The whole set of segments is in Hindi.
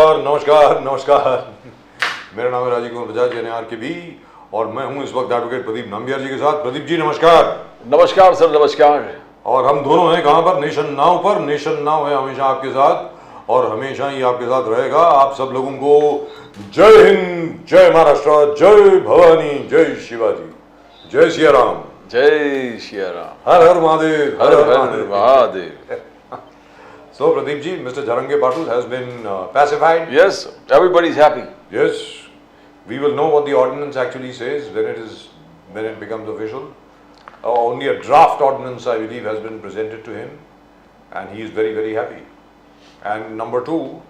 नमस्कार नमस्कार नमस्कार। मेरा नाम है राजीव कुमार बजाज NRKB और मैं हूं इस वक्त एडवोकेट प्रदीप नाम्बियार जी के साथ। प्रदीप जी नमस्कार। नमस्कार सर, नमस्कार। और हम दोनों हैं कहां पर? नेशन नाउ पर। नेशन नाउ है हमेशा आपके साथ और हमेशा ही आपके साथ रहेगा। आप सब लोगों को जय हिंद, जय महाराष्ट्र, जय भवानी, जय शिवाजी, जय सिया राम, जय सिया राम, हर हर महादेव, हर हर Mahadev. So Pradeep ji, Mr. Jarange Patil has been pacified. Yes, everybody is happy. Yes, we will know what the ordinance actually says when it becomes official. Only a draft ordinance, I believe, has been presented to him, and he is very, very happy. And number two,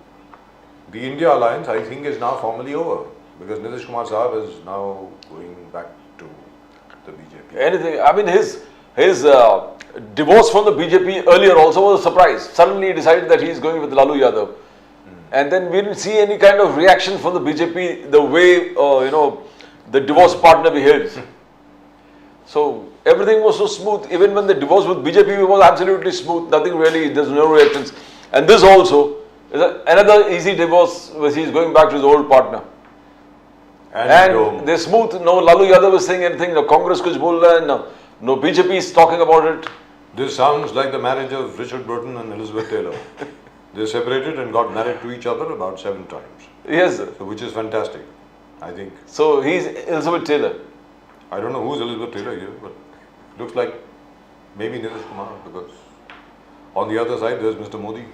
the India alliance, I think, is now formally over because Nitish Kumar Sahab is now going back to the BJP. Anything, I mean, his divorce from the BJP earlier also was a surprise. Suddenly he decided that he is going with Lalu Yadav. And then we didn't see any kind of reaction from the BJP the way, the divorce partner behaves. So everything was so smooth. Even when the divorce with BJP was absolutely smooth, nothing really, there's no reactions. And this also is another easy divorce where he is going back to his old partner. And they're smooth. No Lalu Yadav is saying anything, no Congress kuch bol raha hai, no BJP is talking about it. This sounds like the marriage of Richard Burton and Elizabeth Taylor. They separated and got married to each other about 7 times. Yes, sir. So, which is fantastic, I think. So he's Elizabeth Taylor. I don't know who's Elizabeth Taylor here, but looks like maybe Nitish Kumar, because on the other side there's Mr. Modi.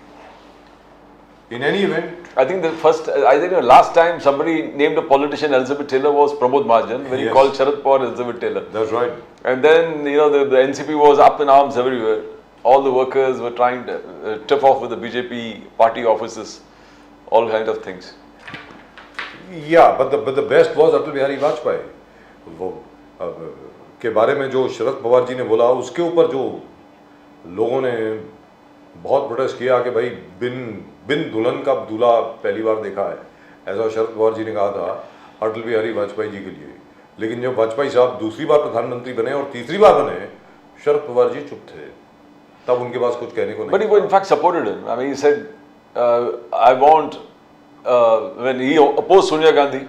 In any event, I think last time somebody named a politician Elizabeth Taylor was Pramod Mahajan when he called Sharad Pawar Elizabeth Taylor. That's right. And then the NCP was up in arms everywhere. All the workers were trying to tip off with the BJP party offices, all kinds of things. Yeah, but the best was Atal Bihari Vajpayee. वो के बारे में जो शरद पवार जी ने बोला, उसके ऊपर जो लोगों ने बहुत प्रोटेस्ट किया कि भाई बिन दुल्हन का दूल्हा पहली बार देखा है, ऐसा शरद पवार जी ने कहा था अटल बिहारी वाजपेयी जी के लिए। लेकिन जब वाजपेयी साहब दूसरी बार प्रधानमंत्री बने और तीसरी बार बने, शरद पवार जी चुप थे, तब उनके पास कुछ कहने को नहीं। But he in fact supported him. I mean, he said, I want, when he opposed Sonia Gandhi,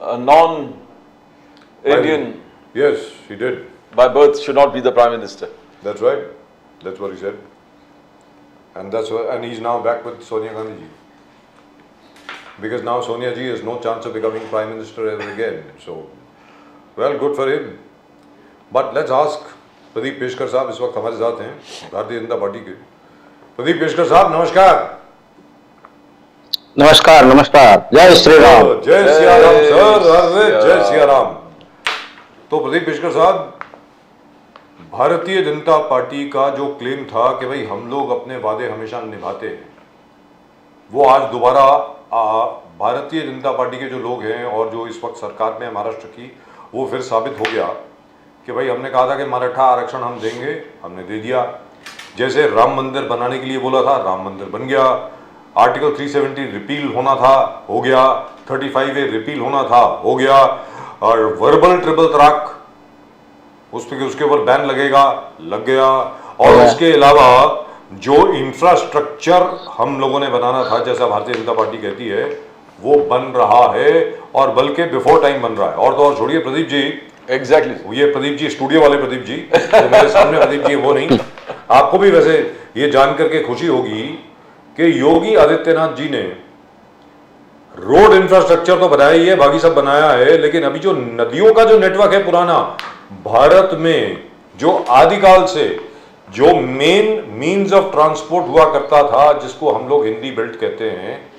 a non-Indian, yes, he did, by birth should not be the Prime Minister. That's right. That's what he said. And and he's now back with Sonia Gandhi ji. Because now Sonia ji has no chance of becoming Prime Minister ever again. So, well, good for him. But let's ask Pradeep Peshkar साहब इस वक्त हमारे साथ हैं, भारतीय जनता पार्टी के। प्रदीप पेशकर साहब नमस्कार। नमस्कार नमस्कार, जय श्री राम। जय सिया राम सर, जय सिया राम। तो प्रदीप पेशकर साहब, भारतीय जनता पार्टी का जो क्लेम था कि भाई हम लोग अपने वादे हमेशा निभाते हैं, वो आज दोबारा भारतीय जनता पार्टी के जो लोग हैं और जो इस वक्त सरकार में महाराष्ट्र की, वो फिर साबित हो गया कि भाई हमने कहा था कि मराठा आरक्षण हम देंगे, हमने दे दिया। जैसे राम मंदिर बनाने के लिए बोला था, राम मंदिर बन गया। आर्टिकल 370 रिपील होना था, हो गया। 35A रिपील होना था, हो गया। और वर्बल ट्रिपल तलाक, उसके ऊपर बैन लगेगा, लग गया। और उसके अलावा जो इंफ्रास्ट्रक्चर हम लोगों ने बनाना था, जैसा भारतीय जनता पार्टी कहती है, वो बन रहा है और बल्कि बिफोर टाइम बन रहा है। और तो और छोड़िए प्रदीप जी, एग्जैक्टली ये प्रदीप जी स्टूडियो वाले प्रदीप जी, तो मेरे सामने प्रदीप जी वो नहीं। आपको भी वैसे ये जान करके खुशी होगी कि योगी आदित्यनाथ जी ने रोड इंफ्रास्ट्रक्चर तो बनाया ही है, बाकी सब बनाया है, लेकिन अभी जो नदियों का जो नेटवर्क है पुराना भारत में, जो आदिकाल से जो मेन मीन्स ऑफ ट्रांसपोर्ट हुआ करता था, जिसको हम लोग हिंदी बेल्ट कहते हैं,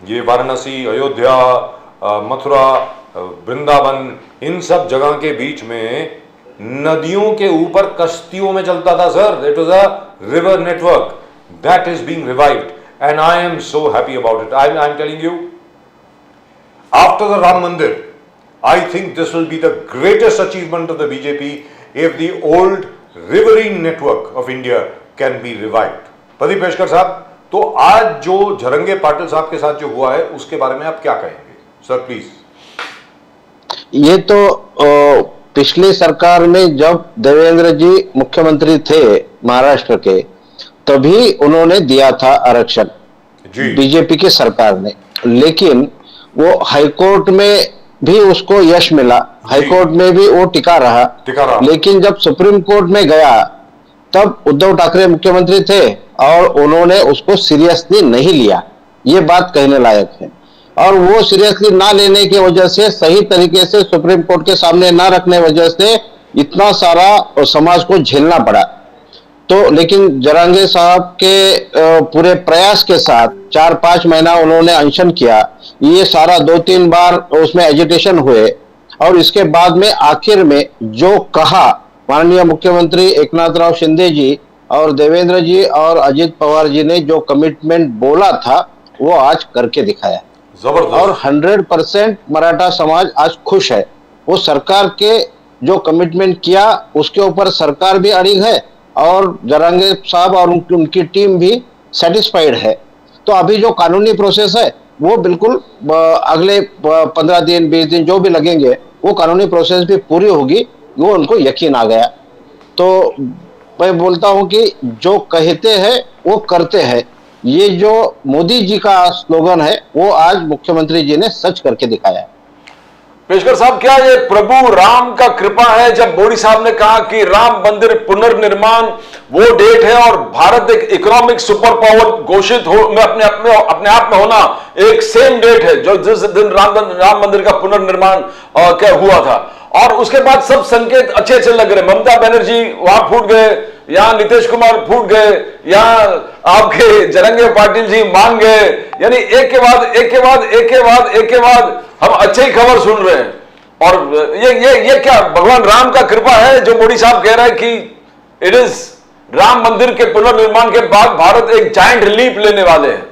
ये वाराणसी, अयोध्या, मथुरा, वृंदावन, इन सब जगह के बीच में नदियों के ऊपर कश्तियों में चलता था sir. It was a river network that is being revived and I am so happy about it. I am telling you, after the Ram मंदिर, I think this will be the greatest achievement of the BJP if the old riverine network of India can be revived. Pradeep Peshkar साहब, तो आज जो झरंगे पाटिल साहब के साथ जो हुआ है उसके बारे में आप क्या कहेंगे सर, प्लीज। ये तो पिछली सरकार में जब देवेंद्र जी मुख्यमंत्री थे महाराष्ट्र के, तभी उन्होंने दिया था आरक्षण। जी। बीजेपी की सरकार ने, लेकिन वो हाईकोर्ट में भी उसको यश मिला, हाईकोर्ट में भी वो टिका रहा। लेकिन जब सुप्रीम कोर्ट में गया तब उद्धव ठाकरे मुख्यमंत्री थे और उन्होंने उसको सीरियसली नहीं लिया। ये बात कहने लायक है। और वो सीरियसली ना लेने की वजह से, सही तरीके से सुप्रीम कोर्ट के सामने ना रखने वजह से इतना सारा समाज को झेलना पड़ा। तो लेकिन जरांगे साहब के पूरे प्रयास के साथ 4-5 महीना उन्होंने अनशन किया। ये सारा 2-3 बार उसमें एजिटेशन हुए और इसके बाद में आखिर में जो कहा माननीय मुख्यमंत्री एकनाथ राव शिंदे जी और देवेंद्र जी और अजित पवार जी ने जो कमिटमेंट बोला था वो आज करके दिखाया। और 100% मराठा समाज आज खुश है। वो सरकार के जो कमिटमेंट किया उसके ऊपर सरकार भी अड़िग है और जरांगे साहब और उनकी टीम भी सेटिस्फाइड है। तो अभी जो कानूनी प्रोसेस है वो बिल्कुल अगले 15 दिन 20 दिन जो भी लगेंगे वो कानूनी प्रोसेस भी पूरी होगी, वो उनको यकीन आ गया। तो मैं बोलता हूं कि जो कहते हैं वो करते हैं। ये जो मोदी जी का स्लोगन है वो आज मुख्यमंत्री जी ने सच करके दिखाया है। पेशकर साहब, क्या ये प्रभु राम का कृपा है जब मोदी साहब ने कहा कि राम मंदिर पुनर्निर्माण वो डेट है और भारत एक इकोनॉमिक सुपर पावर घोषित हो में अपने आप में होना एक सेम डेट है जो जिस दिन राम मंदिर का पुनर्निर्माण क्या हुआ था। और उसके बाद सब संकेत अच्छे अच्छे लग रहे। ममता बनर्जी वहां फूट गए, यहां नीतीश कुमार फूट गए, यहां आपके जरंगे पाटिल जी मान गए। यानी एक के बाद एक के बाद एक के बाद एक के बाद हम अच्छे ही खबर सुन रहे हैं। और ये क्या भगवान राम का कृपा है जो मोदी साहब कह रहे हैं कि इट इज राम मंदिर के पुनर्निर्माण के बाद भारत एक जायंट रिलीफ लेने वाले हैं?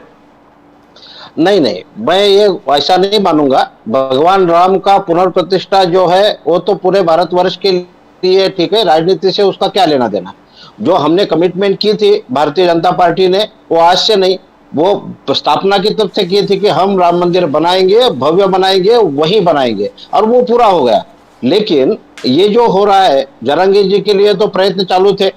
नहीं नहीं, मैं ये ऐसा नहीं मानूंगा। भगवान राम का पुनर्प्रतिष्ठा जो है वो तो पूरे भारतवर्ष के लिए ठीक है, राजनीति से उसका क्या लेना देना। जो हमने कमिटमेंट की थी भारतीय जनता पार्टी ने, वो आज से नहीं, वो स्थापना की तब से की थी कि हम राम मंदिर बनाएंगे, भव्य बनाएंगे, वही बनाएंगे, और वो पूरा हो गया। लेकिन ये जो हो रहा है, जरंगी जी के लिए तो प्रयत्न चालू थे,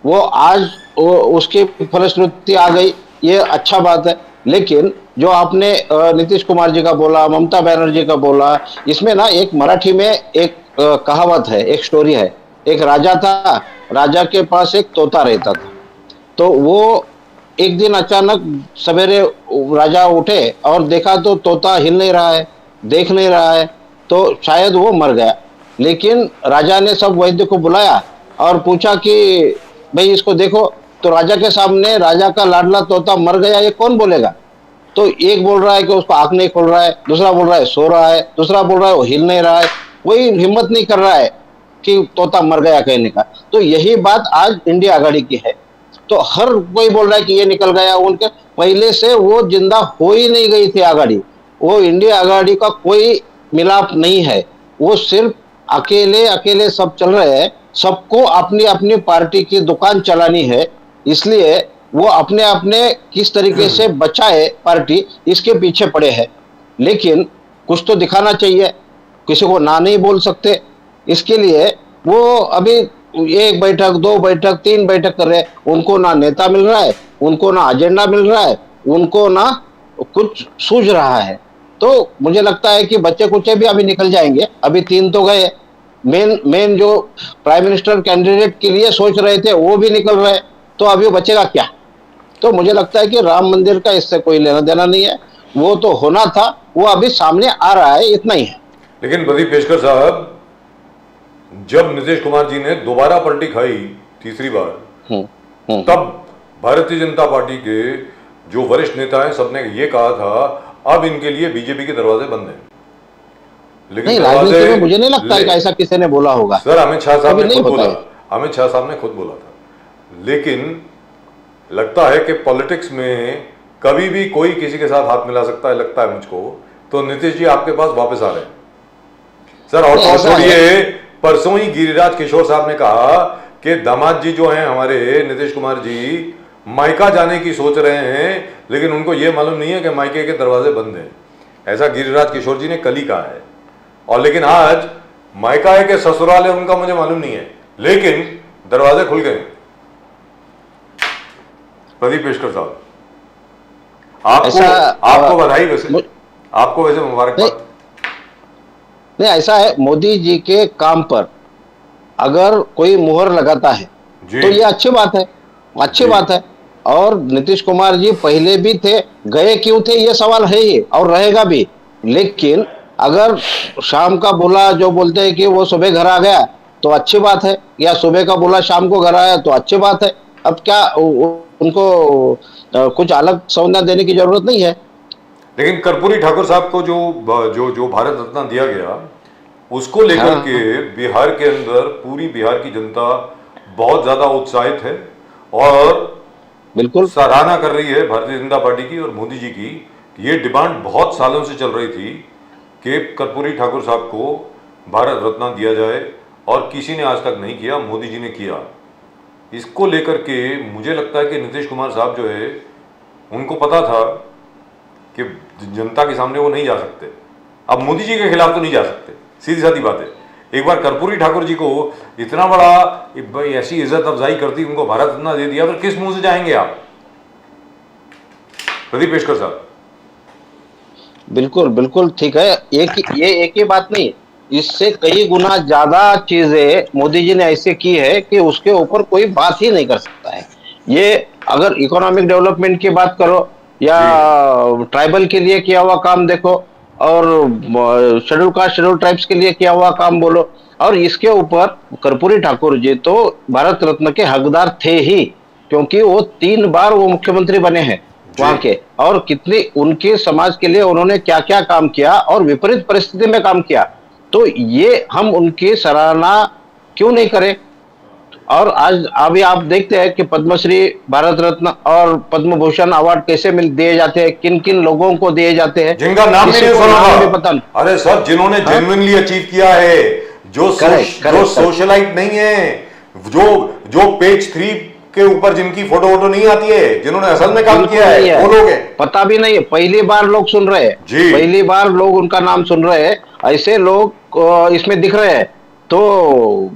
वो आज उसकी फलश्रुति आ गई, ये अच्छा बात है। लेकिन जो आपने नीतीश कुमार जी का बोला, ममता बनर्जी का बोला, इसमें ना एक मराठी में एक कहावत है, एक स्टोरी है। एक राजा था, राजा के पास एक तोता रहता था। तो वो एक दिन अचानक सवेरे राजा उठे और देखा तो तोता हिल नहीं रहा है, देख नहीं रहा है, तो शायद वो मर गया। लेकिन राजा ने सब वैद्य को बुलाया और पूछा कि भाई इसको देखो। तो राजा के सामने राजा का लाडला तोता मर गया, ये कौन बोलेगा? तो एक बोल रहा है कि उसको आंख नहीं खोल रहा है, दूसरा बोल रहा है सो रहा है, दूसरा बोल रहा है वो हिल नहीं रहा है, कोई हिम्मत नहीं कर रहा है कि तोता मर गया कहने का। तो यही बात आज इंडिया आघाड़ी की है। तो हर कोई बोल रहा है कि ये निकल गया, उनके पहले से वो जिंदा हो ही नहीं गई थी आघाड़ी। वो इंडिया आघाड़ी का कोई मिलाप नहीं है, वो सिर्फ अकेले अकेले सब चल रहे हैं। सबको अपनी अपनी पार्टी की दुकान चलानी है, इसलिए वो अपने अपने किस तरीके से बचाए पार्टी, इसके पीछे पड़े हैं। लेकिन कुछ तो दिखाना चाहिए, किसी को ना नहीं बोल सकते। इसके लिए वो अभी 1 बैठक 2 बैठक 3 बैठक कर रहे हैं। उनको ना नेता मिल रहा है, उनको ना एजेंडा मिल रहा है, उनको ना कुछ सूझ रहा है। तो मुझे लगता है कि बच्चे कुचे भी अभी निकल जाएंगे। अभी 3 तो गए, मेन जो प्राइम मिनिस्टर कैंडिडेट के लिए सोच रहे थे वो भी निकल रहे, तो अभी वो बचेगा क्या? तो मुझे लगता है कि राम मंदिर का इससे कोई लेना देना नहीं है। वो तो होना था, वो अभी सामने आ रहा है, इतना ही है। लेकिन प्रदीप पेशकर साहब, जब नीतीश कुमार जी ने दोबारा पलटी खाई तीसरी बार, तब भारतीय जनता पार्टी के जो वरिष्ठ नेता हैं सबने ये कहा था अब इनके लिए बीजेपी के दरवाजे बंद हैं। लेकिन नहीं, राजनीति में मुझे नहीं लगता है कि ऐसा किसी ने बोला होगा। सर, अमित शाह साहब ने खुद बोला, अमित शाह साहब ने खुद बोला था। लेकिन लगता है कि पॉलिटिक्स में कभी भी कोई किसी के साथ हाथ मिला सकता है, लगता है मुझको। तो नीतीश जी आपके पास वापस आ रहे हैं सर। और तो छोड़िए, परसों ही गिरिराज किशोर साहब ने कहा कि दामाद जी जो हैं हमारे नीतीश कुमार जी मायका जाने की सोच रहे हैं, लेकिन उनको यह मालूम नहीं है कि मायके के दरवाजे बंद हैं। ऐसा गिरिराज किशोर जी ने कल ही कहा है। और लेकिन आज मायका है कि ससुराल है उनका मुझे मालूम नहीं है, लेकिन दरवाजे खुल गए। प्रदीप पेशकर साहब, आपको आपको बधाई वैसे, आपको वैसे मुबारकबाद। नहीं, ऐसा है, मोदी जी के काम पर अगर कोई मुहर लगाता है जी। तो ये अच्छी बात है, अच्छी जी। बात है। और नीतीश कुमार जी पहले भी थे, गए क्यों थे ये सवाल है ही, और रहेगा भी। लेकिन अगर शाम का बोला, जो बोलते हैं कि वो सुबह घर आ गया तो अच्छी बात है, या सुबह का बोला शाम को घर आया तो अच्छी बात है। अब क्या उनको कुछ अलग संज्ञा देने की जरूरत नहीं है। लेकिन कर्पूरी ठाकुर साहब को जो जो जो भारत रत्न दिया गया, उसको लेकर हाँ। के बिहार के अंदर पूरी बिहार की जनता बहुत ज्यादा उत्साहित है और बिल्कुल सराहना कर रही है भारतीय जनता पार्टी की और मोदी जी की। ये डिमांड बहुत सालों से चल रही थी कि कर्पूरी ठाकुर साहब को भारत रत्न दिया जाए और किसी ने आज तक नहीं किया, मोदी जी ने किया। इसको लेकर के मुझे लगता है कि नीतीश कुमार साहब जो है, उनको पता था कि जनता के सामने वो नहीं जा सकते, अब मोदी जी के खिलाफ तो नहीं जा सकते, सीधी सादी बात है। एक बार कर्पूरी ठाकुर जी को इतना बड़ा ऐसी इज्जत अफजाई करती, उनको भारत रत्न दे दिया, फिर किस मुंह से जाएंगे आप? प्रदीप पेशकर साहब। बिल्कुल बिल्कुल ठीक है। ये एक ही बात नहीं, इससे कई गुना ज्यादा चीजें मोदी जी ने ऐसे की है कि उसके ऊपर कोई बात ही नहीं कर सकता है। ये अगर इकोनॉमिक डेवलपमेंट की बात करो या ट्राइबल के लिए किया हुआ काम देखो, और शेड्यूल कास्ट शेड्यूल ट्राइब्स के लिए किया हुआ काम बोलो, और इसके ऊपर कर्पूरी ठाकुर जी तो भारत रत्न के हकदार थे ही, क्योंकि वो 3 बार वो मुख्यमंत्री बने हैं वहां के, और कितनी उनके समाज के लिए उन्होंने क्या क्या काम किया और विपरीत परिस्थिति में काम किया। तो ये हम उनकी सराहना क्यों नहीं करें। और आज अभी आप देखते हैं कि पद्मश्री, भारत रत्न और पद्म भूषण अवार्ड कैसे दिए जाते हैं, किन किन लोगों को दिए जाते हैं, जिनका नाम किसी नहीं को सुना नाम था। भी पता नहीं। अरे सर, जिन्होंने जेन्युइनली अचीव किया है, जो Correct, सोशलाइट नहीं है, जो पेज 3 के ऊपर जिनकी फोटो नहीं आती है, जिन्होंने असल में काम बिल्कुल किया नहीं है, वो लोग हैं। पता भी नहीं है, पहली बार लोग सुन रहे हैं, जी। पहली बार लोग उनका नाम सुन रहे हैं, ऐसे लोग इसमें दिख रहे हैं। तो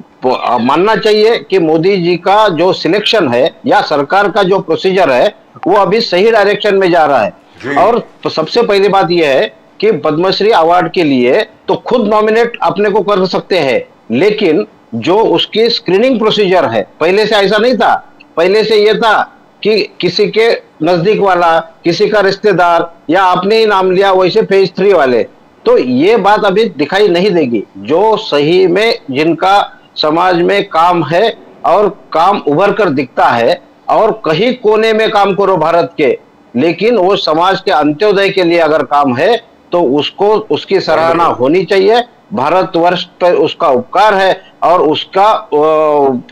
मानना चाहिए कि मोदी जी का जो सिलेक्शन है या सरकार का जो प्रोसीजर है वो अभी सही डायरेक्शन में जा रहा जी। है। और सबसे पहली बात यह है कि पद्मश्री अवार्ड के लिए तो खुद नॉमिनेट अपने को कर सकते हैं, लेकिन जो उसकी स्क्रीनिंग प्रोसीजर है, पहले से ऐसा नहीं था। पहले से यह था कि किसी के नजदीक वाला, किसी का रिश्तेदार, या आपने ही नाम लिया, वैसे फेज 3 वाले। तो ये बात अभी दिखाई नहीं देगी। जो सही में जिनका समाज में काम है और काम उभर कर दिखता है, और कहीं कोने में काम करो भारत के, लेकिन वो समाज के अंत्योदय के लिए अगर काम है तो उसको, उसकी सराहना होनी चाहिए। भारतवर्ष पर उसका उपकार है और उसका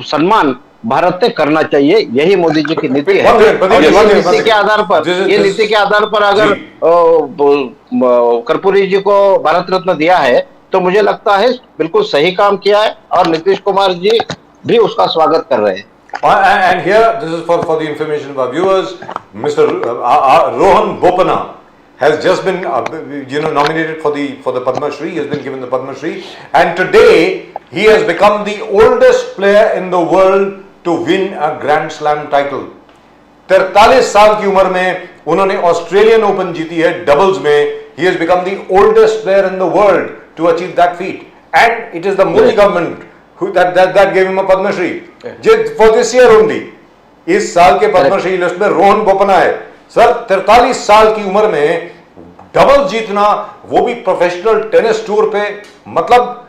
सम्मान भारत ने करना चाहिए। यही मोदी जी की नीति है। और ये नीति के आधार पर, ये नीति के आधार पर अगर कर्पूरी जी को भारत रत्न दिया है तो मुझे लगता है बिल्कुल सही काम किया है, और नीतीश कुमार जी भी उसका स्वागत कर रहे हैं। And here, this is for the information of our viewers, Mr. Rohan Bopana has just been nominated for the Padma Shri. He has been given the Padma Shri, and today he has become the oldest player in the world to win a Grand Slam title. 43 साल की उम्र में उन्होंने ऑस्ट्रेलियन ओपन जीती है डबल्स में। He has become the oldest player in the world to achieve that feat, and it is the Modi government that gave him a Padma Shri for this year only. इस साल के पद्म श्री लिस्ट में रोहन बोपन्ना है। सर, 43 साल की उम्र में डबल जीतना, वो भी प्रोफेशनल टेनिस टूर पे, मतलब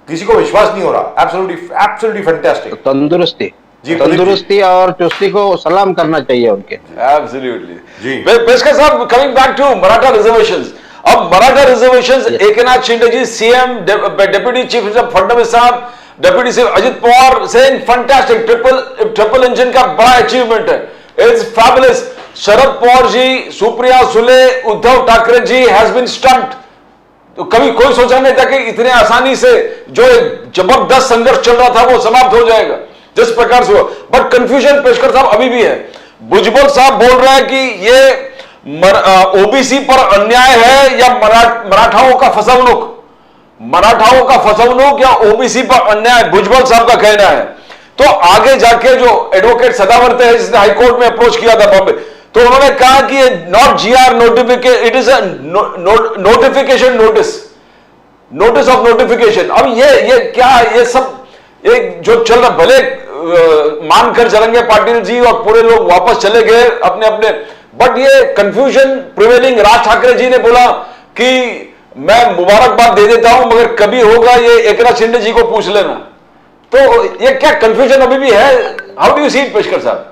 किसी को विश्वास नहीं हो रहा। Absolutely fantastic. तंदुरुस्ती और चुस्ती को सलाम करना चाहिए उनके। एब्सोल्युटली जी। Peshkar sahab, coming back to Maratha reservations, अब Maratha reservations, Eknath Shinde ji CM, deputy chief minister Fadnavis sahab, deputy chief Ajit Pawar saying fantastic, triple engine का बड़ा अचीवमेंट है, it's fabulous. Sharad Pawar ji, Supriya Sule, Uddhav Thackeray ji has been stunt. तो कभी कोई सोचा नहीं था कि इतने आसानी से जो एक जबरदस्त संघर्ष चल रहा था वो समाप्त हो जाएगा जिस प्रकार से हुआ। बट कंफ्यूजन पेशकर साहब अभी भी है। भुजबल साहब बोल रहे हैं कि ये ओबीसी पर अन्याय है या मराठाओं का फसवणुक, मराठाओं का फसवणुक या ओबीसी पर अन्याय, भुजबल साहब का कहना है। तो आगे जाके जो एडवोकेट सदावर्ते है जिसने हाईकोर्ट में अप्रोच किया था बॉम्बे, तो उन्होंने कहा कि not GR notification, it is a notification notice, notice of notification. अब ये क्या, ये सब एक जो चल रहा, भले मानकर चलेंगे पाटिल जी और पूरे लोग वापस चले गए अपने अपने, बट ये कंफ्यूजन प्रिवेलिंग। राज ठाकरे जी ने बोला कि मैं मुबारकबाद दे देता हूं, मगर कभी होगा ये एकनाथ शिंदे जी को पूछ लेना। तो ये क्या कंफ्यूजन अभी भी है? How do you see it Peshkar साहब?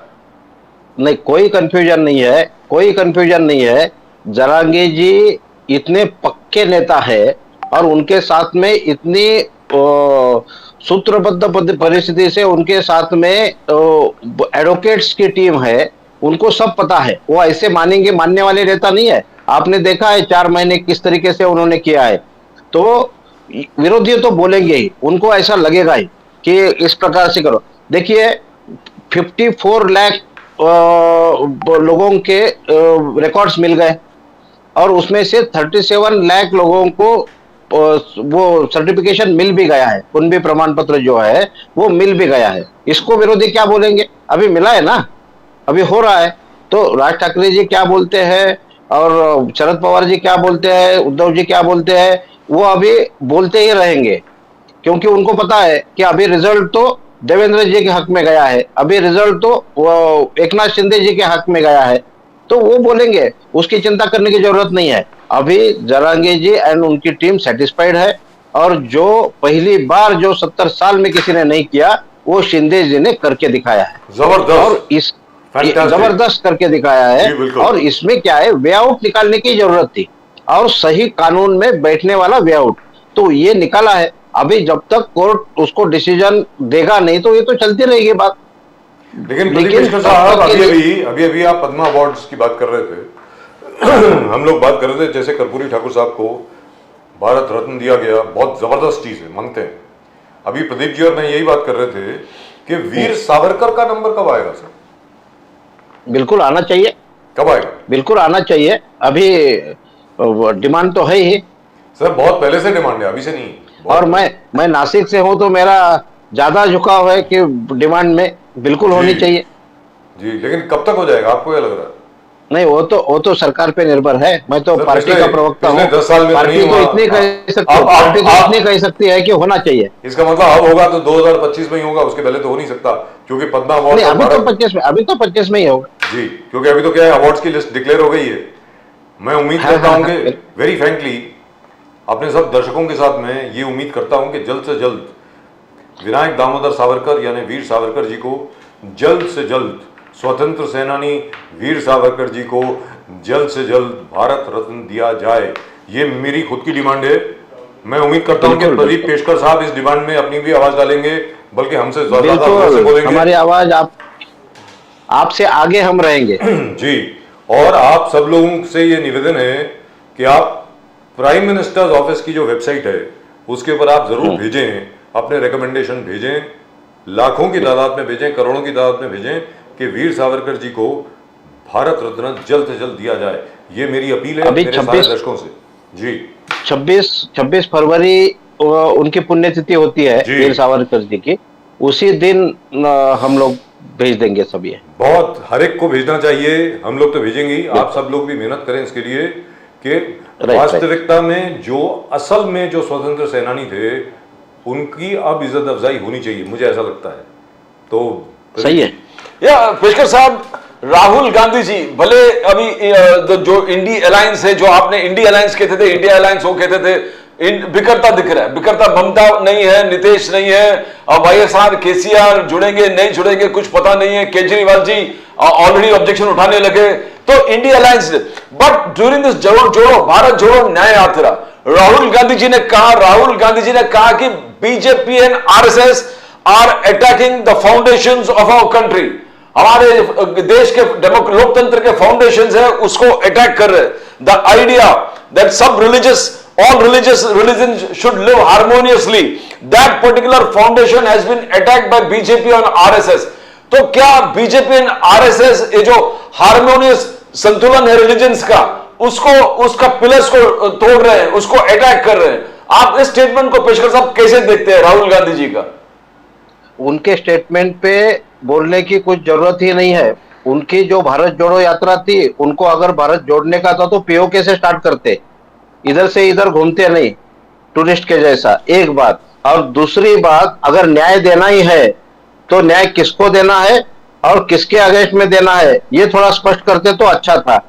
नहीं, कोई कंफ्यूजन नहीं है, कोई कंफ्यूजन नहीं है। जरांगे जी इतने पक्के नेता है और उनके साथ में इतनी सूत्रबद्ध परिस्थिति से उनके साथ में एडवोकेट्स की टीम है, उनको सब पता है। वो ऐसे मानेंगे, मानने वाले नेता नहीं है। आपने देखा है 4 महीने किस तरीके से उन्होंने किया है। तो विरोधी तो बोलेंगे ही, उनको ऐसा लगेगा ही कि इस प्रकार से करो। देखिए 54 लाख लोगों के रिकॉर्ड्स मिल गए और उसमें से 37 लाख लोगों को वो सर्टिफिकेशन मिल भी गया है, कुंभी प्रमाण पत्र जो है वो मिल भी गया है। इसको विरोधी क्या बोलेंगे? अभी मिला है ना, अभी हो रहा है। तो राज ठाकरे जी क्या बोलते हैं और शरद पवार जी क्या बोलते हैं, उद्धव जी क्या बोलते हैं, वो अभी बोलते ही रहेंगे, क्योंकि उनको पता है कि अभी रिजल्ट तो देवेंद्र जी के हक में गया है, अभी रिजल्ट तो एकनाथ शिंदे जी के हक में गया है। तो वो बोलेंगे, उसकी चिंता करने की जरूरत नहीं है। अभी जरांगे जी एंड उनकी टीम सेटिस्फाइड है, और जो पहली बार जो 70 साल में किसी ने नहीं किया वो शिंदे जी ने करके दिखाया है। जबरदस्त, और इस जबरदस्त करके दिखाया है। और इसमें क्या है, वे आउट निकालने की जरूरत थी और सही कानून में बैठने वाला वे आउट, तो ये निकाला है। अभी जब तक कोर्ट उसको डिसीजन देगा नहीं तो ये तो चलती रहेगी बात। लेकिन प्रदीप साहब, अभी आप पद्मा अवार्ड्स की बात कर रहे थे हम लोग बात कर रहे थे, जैसे कर्पूरी ठाकुर साहब को भारत रत्न दिया गया, बहुत जबरदस्त चीज है, मानते हैं। अभी प्रदीप जी और मैं यही बात कर रहे थे कि वीर सावरकर का नंबर कब आएगा सर? बिल्कुल आना चाहिए। कब आएगा? बिल्कुल आना चाहिए। अभी डिमांड तो है ही सर, बहुत पहले से डिमांड है, अभी से नहीं। और मैं नासिक से हूं तो मेरा ज्यादा झुकाव है कि डिमांड में बिल्कुल होनी चाहिए जी। लेकिन कब तक हो जाएगा, आपको क्या लग रहा है? नहीं, वो तो सरकार पे निर्भर है। मैं तो पार्टी का प्रवक्ता हूँ। 10 साल में पार्टी तो इतनी कह सकती है, पार्टी तो इतनी कह सकती है कि होना चाहिए। इसका मतलब अब होगा तो 2025 में ही होगा, उसके पहले तो हो नहीं सकता, क्योंकि पद्मा अवार्ड अभी तो 25 में ही होगा जी। क्योंकि अभी तो क्या है, अवार्ड्स की लिस्ट डिक्लेयर हो गई है। मैं उम्मीद करता हूं कि वेरी फ्रैंकली अपने सब दर्शकों के साथ में ये उम्मीद करता हूं कि जल्द से जल्द विनायक दामोदर सावरकर यानी वीर सावरकर जी को जल्द से जल्द, स्वतंत्र सेनानी वीर सावरकर जी को जल्द से जल्द भारत रत्न दिया जाए। ये मेरी खुद की डिमांड है। मैं उम्मीद करता हूं कि प्रदीप पेशकर साहब इस डिमांड में अपनी भी आवाज डालेंगे, बल्कि हमसे ज्यादा बोलेंगे। हमारी आवाज आपसे आगे हम रहेंगे जी। और आप सब लोगों से ये निवेदन है कि आप प्राइम मिनिस्टर्स ऑफिस की जो वेबसाइट है उसके ऊपर आप जरूर भेजें, अपने रिकमेंडेशन भेजें, लाखों की तादाद में भेजें, करोड़ों की तादाद में भेजें कि वीर सावरकर जी को भारत रत्न जल्द से जल्द दिया जाए। ये मेरी अपील है मेरे सारे दर्शकों से जी। 26 फरवरी उनकी पुण्यतिथि होती है वीर सावरकर जी की, उसी दिन हम लोग भेज देंगे सब। ये बहुत हर एक को भेजना चाहिए, हम लोग तो भेजेंगे ही। आप सब लोग भी मेहनत करें इसके लिए कि वास्तविकता में जो असल में जो स्वतंत्र सेनानी थे उनकी अब इज्जत अफजाई होनी चाहिए, मुझे ऐसा लगता है। तो सही है। या पेशकर साहब, राहुल गांधी जी भले अभी जो इंडी अलायंस है, जो आपने इंडी अलायंस कहते थे, इंडिया अलायंस वो कहते थे, बिखरता दिख रहा है, बिखरता। ममता नहीं है, नीतीश नहीं है, अब वाईएसआर केसीआर जुड़ेंगे नहीं जुड़ेंगे कुछ पता नहीं है। केजरीवाल जी ऑलरेडी ऑब्जेक्शन उठाने लगे। तो India alliance, but during this जोड़ो भारत जोड़ो न्याय यात्रा, राहुल गांधी जी ने कहा कि BJP and RSS are attacking the foundations of our country. हमारे देश के लोकतंत्र के फाउंडेशंस है उसको अटैक कर रहे हैं। द आइडिया दैट सब all religious religions should live harmoniously, that particular foundation has been attacked by BJP and RSS. तो क्या बीजेपी एंड आरएसएस ये जो हार्मोनियस संतुलन है रिलीजन्स का, उसका पिलर्स को तोड़ रहे हैं, उसको अटैक कर रहे हैं? आप इस स्टेटमेंट को पेशकर साहब कैसे देखते हैं राहुल गांधी जी का? उनके स्टेटमेंट पे बोलने की कुछ जरूरत ही नहीं है। उनकी जो भारत जोड़ो यात्रा थी, उनको अगर भारत जोड़ने का था तो पीओके से स्टार्ट करते, इधर से इधर घूमते नहीं टूरिस्ट के जैसा, एक बात। और दूसरी बात, अगर न्याय देना ही है तो न्याय किसको देना है और किसके अगेंस्ट में देना है, ये थोड़ा स्पष्ट करते तो अच्छा था।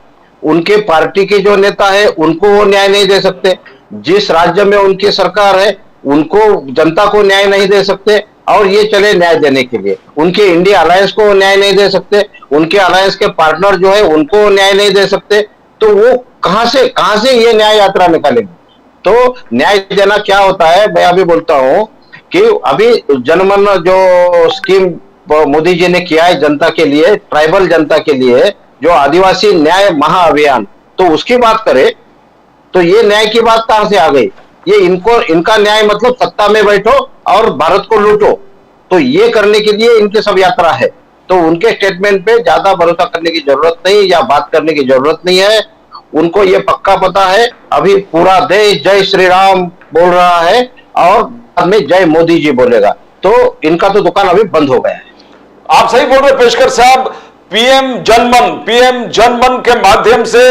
उनके पार्टी के जो नेता है उनको वो न्याय नहीं दे सकते, जिस राज्य में उनकी सरकार है उनको, जनता को न्याय नहीं दे सकते, और ये चले न्याय देने के लिए उनके इंडिया अलायंस को न्याय नहीं दे सकते, उनके अलायंस के पार्टनर जो है उनको न्याय नहीं दे सकते, तो वो कहां से ये न्याय यात्रा निकालेंगे। तो न्याय देना क्या होता है, मैं अभी बोलता हूं कि अभी जनमन जो स्कीम मोदी जी ने किया है जनता के लिए, ट्राइबल जनता के लिए, जो आदिवासी न्याय महाअभियान, तो उसकी बात करें तो ये न्याय की बात कहां से आ गई। ये इनका न्याय मतलब सत्ता में बैठो और भारत को लूटो, तो ये करने के लिए इनकी सब यात्रा है। तो उनके स्टेटमेंट पे ज्यादा भरोसा करने की जरूरत नहीं या बात करने की जरूरत नहीं है। उनको ये पक्का पता है अभी पूरा देश जय श्री राम बोल रहा है और बाद में जय मोदी जी बोलेगा, तो इनका तो दुकान अभी बंद हो गया है। आप सही बोल रहे पेशकर साहब। पीएम जनमन के माध्यम से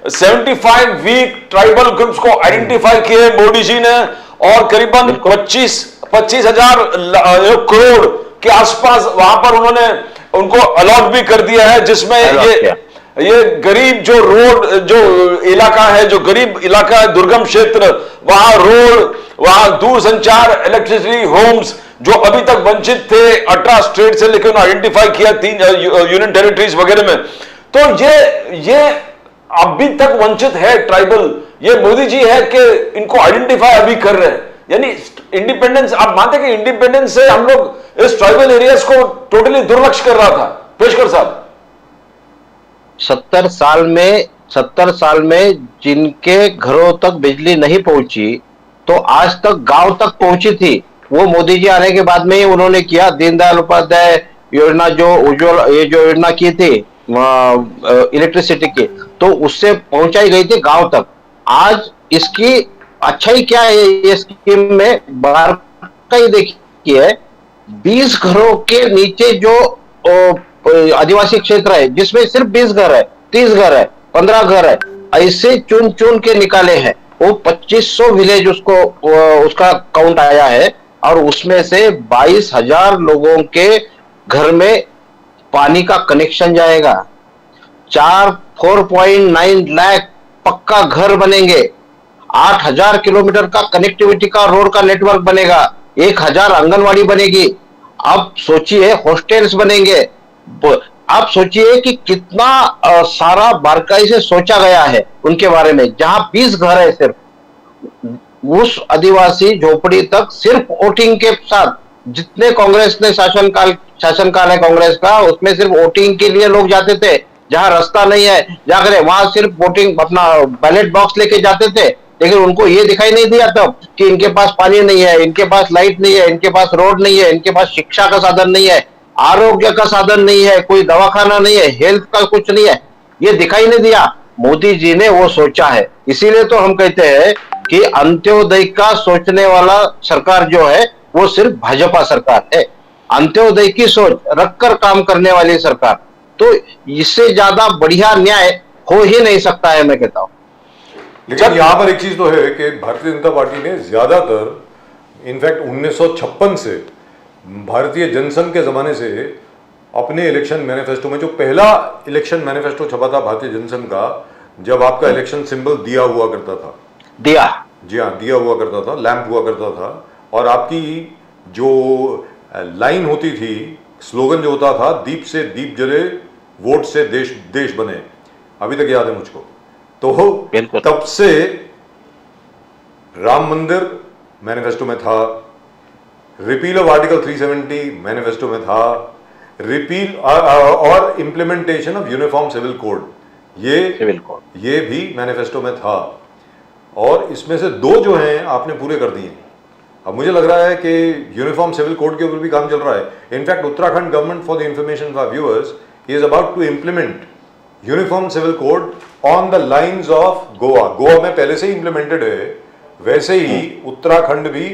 75 वीक ट्राइबल ग्रुप्स को आइडेंटिफाई किए मोदी जी ने, और करीबन 25,000 करोड़ के आसपास वहां पर उन्होंने उनको अलॉट भी कर दिया है, जिसमें ये गरीब जो रोड जो इलाका है, जो गरीब इलाका है, दुर्गम क्षेत्र, वहां रोड, वहां दूर संचार, इलेक्ट्रिसिटी, होम्स जो अभी तक वंचित थे 18 स्टेट से, लेकिन आइडेंटिफाई किया 3 यूनियन टेरिटरीज वगैरह में। तो ये अभी तक वंचित है ट्राइबल, ये मोदी जी है कि इनको आइडेंटिफाई अभी कर रहे हैं। यानी इंडिपेंडेंस, आप मानते हैं कि इंडिपेंडेंस से हम लोग इस ट्राइबल एरियाज को टोटली दुर्लक्ष्य कर रहा था पेशकर साहब। 70 साल में जिनके घरों तक बिजली नहीं पहुंची, तो आज तक गांव तक पहुंची थी, वो मोदी जी आने के बाद में ही उन्होंने किया। दीनदयाल उपाध्याय योजना, जो उज्ज्वल ये जो योजना की थी इलेक्ट्रिसिटी की, तो उससे पहुंचाई गई थी गांव तक। आज इसकी अच्छाई क्या है, ये स्कीम में बाहर का ही देखिए, 20 घरों के नीचे जो आदिवासी क्षेत्र है जिसमें सिर्फ 20 घर है, 30 घर है, 15 घर है, ऐसे चुन चुन के निकाले हैं। वो 2500 विलेज उसका काउंट आया है, और उसमें से 22,000 लोगों के घर में पानी का कनेक्शन जाएगा। 4.9 लाख पक्का घर बनेंगे, 8,000 किलोमीटर का कनेक्टिविटी का रोड का नेटवर्क बनेगा, 1,000 आंगनवाड़ी बनेगी। अब सोचिए हॉस्टल्स बनेंगे। आप सोचिए कि कितना सारा बारकाई से सोचा गया है उनके बारे में। जहां 20 घर है सिर्फ, उस आदिवासी झोपड़ी तक सिर्फ वोटिंग के साथ, जितने कांग्रेस ने शासनकाल है कांग्रेस का, उसमें सिर्फ वोटिंग के लिए लोग जाते थे। जहां रास्ता नहीं है जाकर वहां सिर्फ वोटिंग अपना बैलेट बॉक्स लेके जाते थे, लेकिन उनको ये दिखाई नहीं दिया तब कि इनके पास पानी नहीं है, इनके पास लाइट नहीं है, इनके पास रोड नहीं है, इनके पास शिक्षा का साधन नहीं है, आरोग्य का साधन नहीं है, कोई दवाखाना नहीं है, हेल्थ का कुछ नहीं है, ये दिखाई नहीं दिया। मोदी जी ने वो सोचा है। इसीलिए तो हम कहते हैं कि अंत्योदय का सोचने वाला सरकार जो है वो सिर्फ भाजपा सरकार है। अंत्योदय की सोच रखकर काम करने वाली सरकार, तो इससे ज्यादा बढ़िया न्याय हो ही नहीं सकता है, मैं कहता हूं। लेकिन यहां पर एक चीज तो है कि भारतीय जनता पार्टी ने ज्यादातर, इनफैक्ट 1956 से, भारतीय जनसंघ के जमाने से अपने इलेक्शन मैनिफेस्टो में, जो पहला इलेक्शन मैनिफेस्टो छपा था भारतीय जनसंघ का, जब आपका इलेक्शन सिंबल दिया हुआ करता था, दिया, जी हाँ, दिया हुआ करता था, लैंप हुआ करता था, और आपकी जो लाइन होती थी, स्लोगन जो होता था, दीप से दीप जले, वोट से देश देश बने, अभी तक याद है मुझको। तो तब से राम मंदिर मैनिफेस्टो में था, रिपील ऑफ आर्टिकल 370 मैनिफेस्टो में था, रिपील और implementation of uniform civil code, ये भी मैनिफेस्टो में था। और इसमें से 2 जो हैं आपने पूरे कर दिए। अब मुझे लग रहा है कि यूनिफॉर्म सिविल कोड के ऊपर भी काम चल रहा है। In fact Uttarakhand government, for the information for viewers, is about to implement uniform civil code on the lines of Goa. Goa में पहले से ही इम्प्लीमेंटेड है, वैसे ही उत्तराखंड भी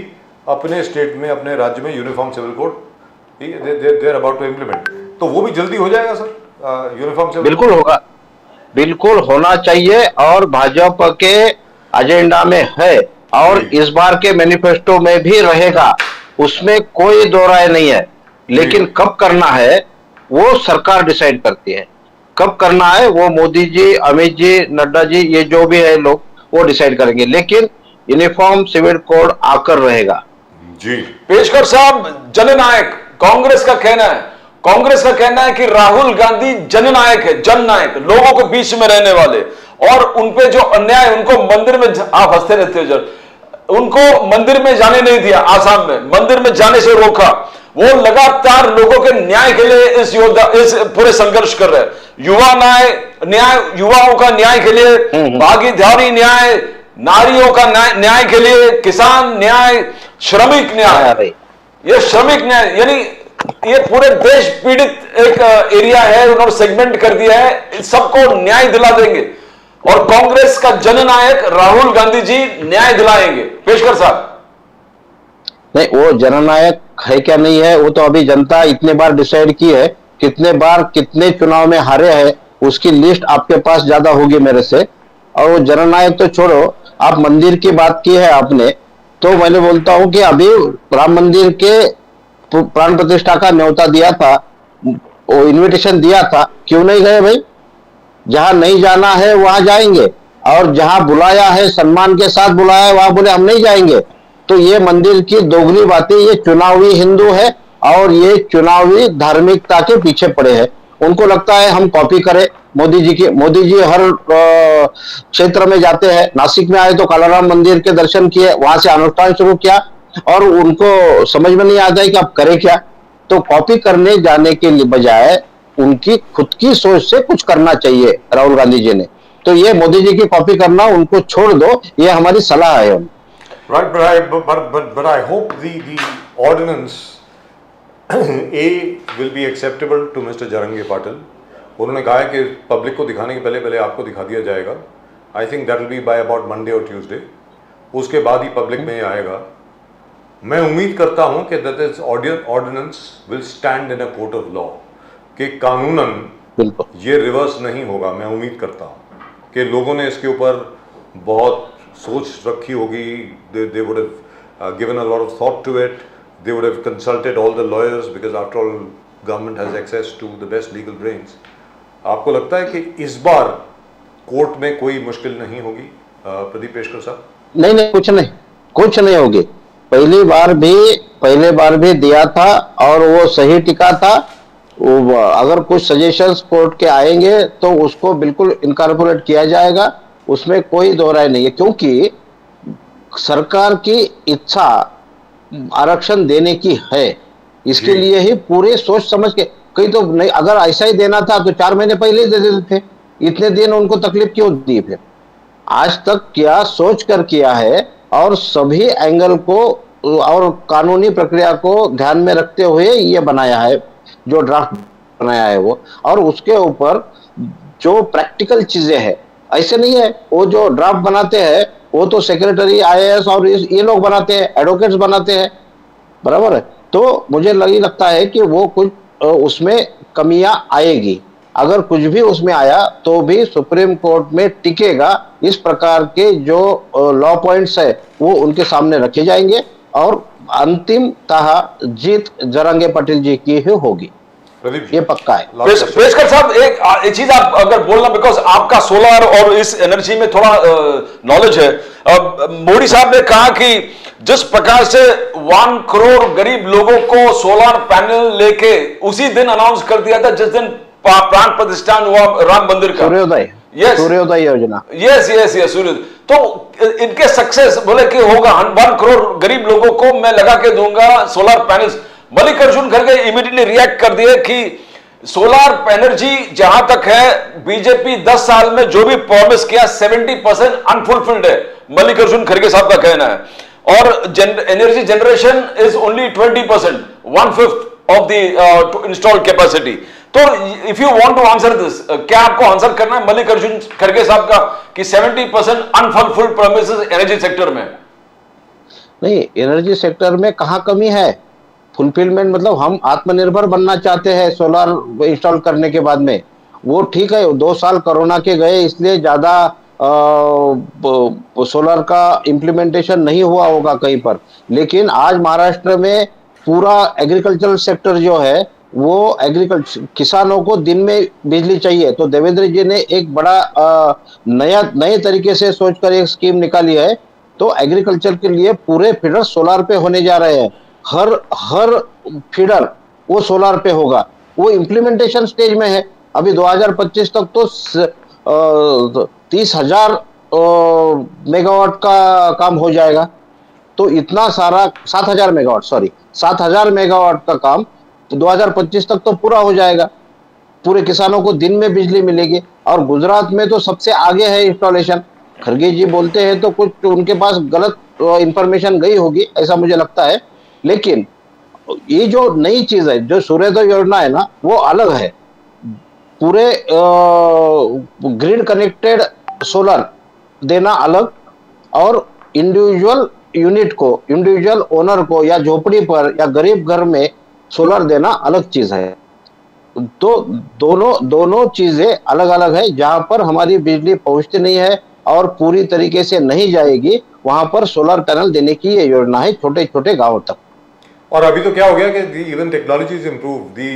अपने स्टेट में, अपने राज्य में uniform civil code they are about to implement. तो वो भी जल्दी हो जाएगा सर, यूनिफॉर्म सिविल? बिल्कुल होगा, बिल्कुल होना चाहिए और भाजपा के एजेंडा में है और जी। इस बार के मैनिफेस्टो में भी रहेगा, उसमें कोई दो राय नहीं है। लेकिन जी। कब करना है वो सरकार डिसाइड करती है, कब करना है वो मोदी जी, अमित जी, नड्डा जी, ये जो भी है लोग वो डिसाइड करेंगे, लेकिन यूनिफॉर्म सिविल कोड आकर रहेगा। जी। पेशकर साहब, जननायक कांग्रेस का कहना है, कांग्रेस का कहना है कि राहुल गांधी जननायक है, जननायक, लोगों के बीच में रहने वाले, और उनपे जो अन्याय, उनको मंदिर में, आप हंसते रहते हो जब, उनको मंदिर में जाने नहीं दिया, आसाम में मंदिर में जाने से रोका, वो लगातार लोगों के न्याय के लिए इस पूरे संघर्ष कर रहे हैं। युवा न्याय, युवाओं का न्याय के लिए, भागीदारी न्याय, नारियों का न्याय के लिए, किसान न्याय, श्रमिक न्याय, ये श्रमिक न्याय, यानी ये पूरे देश पीड़ित एक एरिया है, उन्होंने सेगमेंट कर दिया है, सबको न्याय दिला देंगे और कांग्रेस का जननायक राहुल गांधी जी न्याय दिलाएंगे। पेशकर साहब, नहीं, वो जननायक है क्या नहीं है वो तो अभी जनता इतने बार डिसाइड की है, कितने बार कितने चुनाव में हारे हैं उसकी लिस्ट आपके पास ज्यादा होगी मेरे से। और वो जननायक तो छोड़ो, आप मंदिर की बात की है आपने, तो मैंने बोलता हूं कि अभी राम मंदिर के प्राण प्रतिष्ठा का न्योता दिया था, वो इनविटेशन दिया था, क्यों नहीं गए भाई? जहां नहीं जाना है वहां जाएंगे और जहां बुलाया है सम्मान के साथ बुलाया है वहां बोले हम नहीं जाएंगे। तो ये मंदिर की दोगली बातें, ये चुनावी हिंदू है और ये चुनावी धार्मिकता के पीछे पड़े हैं। उनको लगता है हम कॉपी करें मोदी जी की। मोदी जी हर क्षेत्र में जाते हैं, नासिक में आए तो कालाराम मंदिर के दर्शन किए, वहां से अनुष्ठान शुरू किया और उनको समझ में नहीं आता है कि आप करें क्या। तो कॉपी करने जाने के बजाय उनकी खुद की सोच से कुछ करना चाहिए राहुल गांधी जी ने। तो ये मोदी जी की कॉपी करना उनको छोड़ दो, ये हमारी सलाह है। Right, but I hope the ordinance A will be acceptable to Mr. Jarangi Patil. उन्होंने कहा है कि पब्लिक को दिखाने के पहले आपको दिखा दिया जाएगा। I think that will be by about Monday और ट्यूसडे, उसके बाद ही पब्लिक में आएगा। मैं उम्मीद करता हूं कि that is ordinance will stand in a court of law, कि कानूनन ये रिवर्स नहीं होगा। मैं उम्मीद करता हूं कि लोगों ने इसके ऊपर बहुत सोच रखी होगी, they would have given a lot of thought to it, they would have consulted all the lawyers because after all government has access to the best legal brains. आपको लगता है कि इस बार कोर्ट में कोई मुश्किल नहीं होगी प्रदीप पेशकर साहब? नहीं, कुछ नहीं होगी। पहले बार भी दिया था और वो सही टिका था। अगर कुछ सजेशंस कोर्ट के आएंगे तो उसको बिल्कुल इनकॉर्पोरेट किया जाएगा, उसमें कोई दो राय नहीं है, क्योंकि सरकार की इच्छा आरक्षण देने की है। इसके लिए ही पूरे सोच समझ के, कहीं तो नहीं, अगर ऐसा ही देना था तो 4 महीने पहले ही दे देते थे, इतने दिन उनको तकलीफ क्यों दी? फिर आज तक क्या सोच कर किया है और सभी एंगल को और कानूनी प्रक्रिया को ध्यान में रखते हुए ये बनाया है, जो ड्राफ्ट बनाया है वो। और उसके ऊपर जो प्रैक्टिकल चीजें हैं, ऐसे नहीं है वो जो ड्राफ्ट बनाते हैं वो तो सेक्रेटरी, आईएएस और ये लोग बनाते हैं, एडवोकेट्स बनाते हैं, बराबर है। तो मुझे लगता है कि वो कुछ उसमें कमियां आएगी। अगर कुछ भी उसमें आया तो भी सुप्रीम कोर्ट में टिकेगा। इस प्रकार के जो लॉ पॉइंट्स है वो उनके सामने रखे जाएंगे और अंतिमतः जीत जरंगे पाटिल जी की ही होगी, ये पक्का है। पेशकर साहब, एक चीज आप अगर बोलना, बिकॉज आपका सोलर और इस एनर्जी में थोड़ा नॉलेज है। मोदी साहब ने कहा कि जिस प्रकार से 1 करोड़ गरीब लोगों को सोलर पैनल लेके उसी दिन अनाउंस कर दिया था जिस दिन प्राण प्रतिष्ठान हुआ राम मंदिर का, सूर्योदय योजना, यस सूर्योदय। तो इनके सक्सेस बोले कि होगा 1 करोड़ गरीब लोगों को मैं लगा के दूंगा सोलर पैनल्स। मल्लिकार्जुन खड़गे इमीडिएटली रिएक्ट कर दिए कि सोलर एनर्जी जहां तक है, बीजेपी 10 साल में जो भी प्रॉमिस किया 70% अनफुलफिल्ड है, मल्लिकार्जुन खड़गे साहब का कहना है। और energy generation is only 20%, 1/5 of the installed capacity. तो if you want to answer this, क्या आपको आंसर करना है मल्लिकार्जुन खड़गे साहब का कि 70% अनफुलफिल्ड प्रॉमिसेस एनर्जी सेक्टर में? नहीं, एनर्जी सेक्टर में कहां कमी है? फुलफिलमेंट मतलब हम आत्मनिर्भर बनना चाहते हैं सोलर इंस्टॉल करने के बाद में, वो ठीक है, 2 साल कोरोना के गए इसलिए ज्यादा सोलर का इम्प्लीमेंटेशन नहीं हुआ होगा कहीं पर, लेकिन आज महाराष्ट्र में पूरा एग्रीकल्चरल सेक्टर जो है वो एग्रीकल्चर किसानों को दिन में बिजली चाहिए, तो देवेंद्र जी ने एक बड़ा नए तरीके से सोचकर एक स्कीम निकाली है। तो एग्रीकल्चर के लिए पूरे फीडर सोलार पे होने जा रहे हैं, हर हर फीडर वो सोलार पे होगा। वो इम्प्लीमेंटेशन स्टेज में है, अभी 2025 तक तो 30,000 मेगावाट का काम हो जाएगा। तो इतना सारा 7,000 मेगावाट, सॉरी 7,000 मेगावाट का काम तो 2025 तक तो पूरा हो जाएगा। पूरे किसानों को दिन में बिजली मिलेगी। और गुजरात में तो सबसे आगे है इंस्टॉलेशन। खरगे जी बोलते हैं तो कुछ उनके पास गलत इंफॉर्मेशन गई होगी, ऐसा मुझे लगता है। लेकिन ये जो नई चीज है, जो सूर्योदय योजना है ना, वो अलग है। पूरे ग्रिड कनेक्टेड सोलर देना अलग, और इंडिविजुअल यूनिट को, इंडिविजुअल ओनर को या झोपड़ी पर या गरीब घर में सोलर देना अलग चीज है। तो दोनों चीजें अलग अलग है। जहां पर हमारी बिजली पहुंचती नहीं है और पूरी तरीके से नहीं जाएगी, वहां पर सोलर पैनल देने की ये योजना है, छोटे छोटे गांवों तक। और अभी तो क्या हो गया कि even technology is improve, the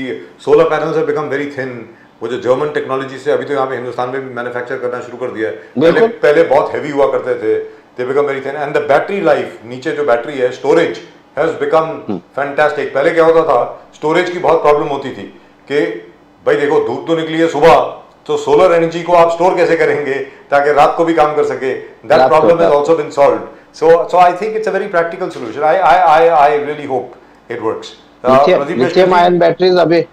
solar panels have become very thin. वो जो जर्मन टेक्नोलॉजी से अभी तो यहाँ पे हिंदुस्तान में भी मैन्युफैक्चर करना शुरू कर दिया है। पहले बहुत हैवी हुआ करते थे, they become very thin. And the battery life, नीचे जो बैटरी है, स्टोरेज हैज बिकम फैंटास्टिक। पहले क्या होता था, स्टोरेज की बहुत प्रॉब्लम होती थी कि भाई देखो धूप तो निकली है सुबह, तो सोलर एनर्जी को आप स्टोर कैसे करेंगे ताकि रात को भी काम कर सके। That problem has also been solved. So I think it's a very practical solution. I really hope it works. Lithium ion batteries, अभी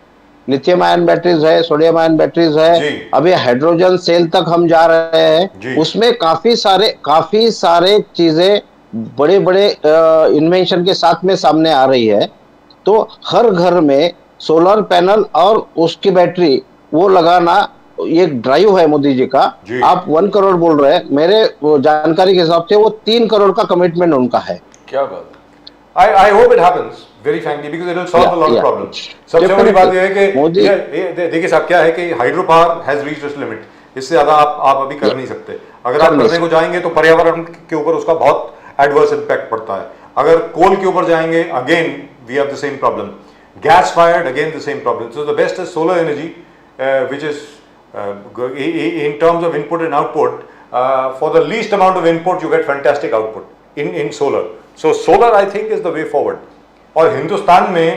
लिथियम आयन बैटरीज है, सोडियम आयन बैटरीज है, अभी हाइड्रोजन सेल तक हम जा रहे हैं। उसमें काफी सारे चीजें बड़े बड़े इन्वेंशन के साथ में सामने आ रही है। तो हर घर में सोलर पैनल और उसकी बैटरी वो लगाना एक ड्राइव है मोदी जी का। आप 1 करोड़ बोल रहे हैं, मेरे जानकारी के हिसाब से वो 3 करोड़ का कमिटमेंट उनका है। क्या बात। I hope it happens very frankly because it will solve a lot of problems. सबसे बड़ी बात यह है कि देखिए साहब क्या है कि hydro power has reached it's limit. इससे ज्यादा आप अभी कर नहीं सकते। अगर आप करने को जाएंगे तो पर्यावरण के ऊपर उसका बहुत एडवर्स इम्पैक्ट पड़ता है। अगर कोल के ऊपर जाएंगे, again we have the same problem. Gas fired, again the same problem. So the best is solar energy which is in terms of input and output, for the least amount of input you get fantastic output in solar. So solar I think is the way forward. और हिंदुस्तान में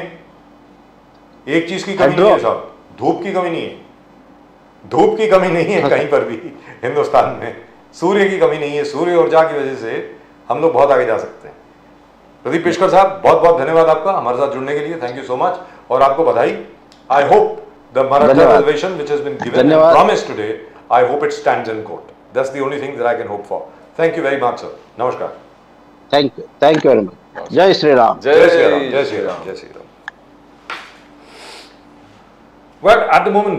एक चीज की कमी नहीं है साहब, धूप की कमी नहीं है। धूप की कमी नहीं है कहीं पर भी हिंदुस्तान में। सूर्य की कमी नहीं है। सूर्य ऊर्जा की वजह से हम लोग बहुत आगे जा सकते हैं। प्रदीप पेशकर साहब, बहुत बहुत धन्यवाद आपका हमारे साथ जुड़ने के लिए। Thank you so much. और आपको बधाई। I hope the Maratha reservation which has been given and promised today, I hope it stands in court. That's the only thing that I can hope for. Thank you very much, sir. Namaskar. Thank you very much. Jai Shri Ram. Jai Shri Ram. Jai Shri Ram. Jai Shri Ram. Well, at the moment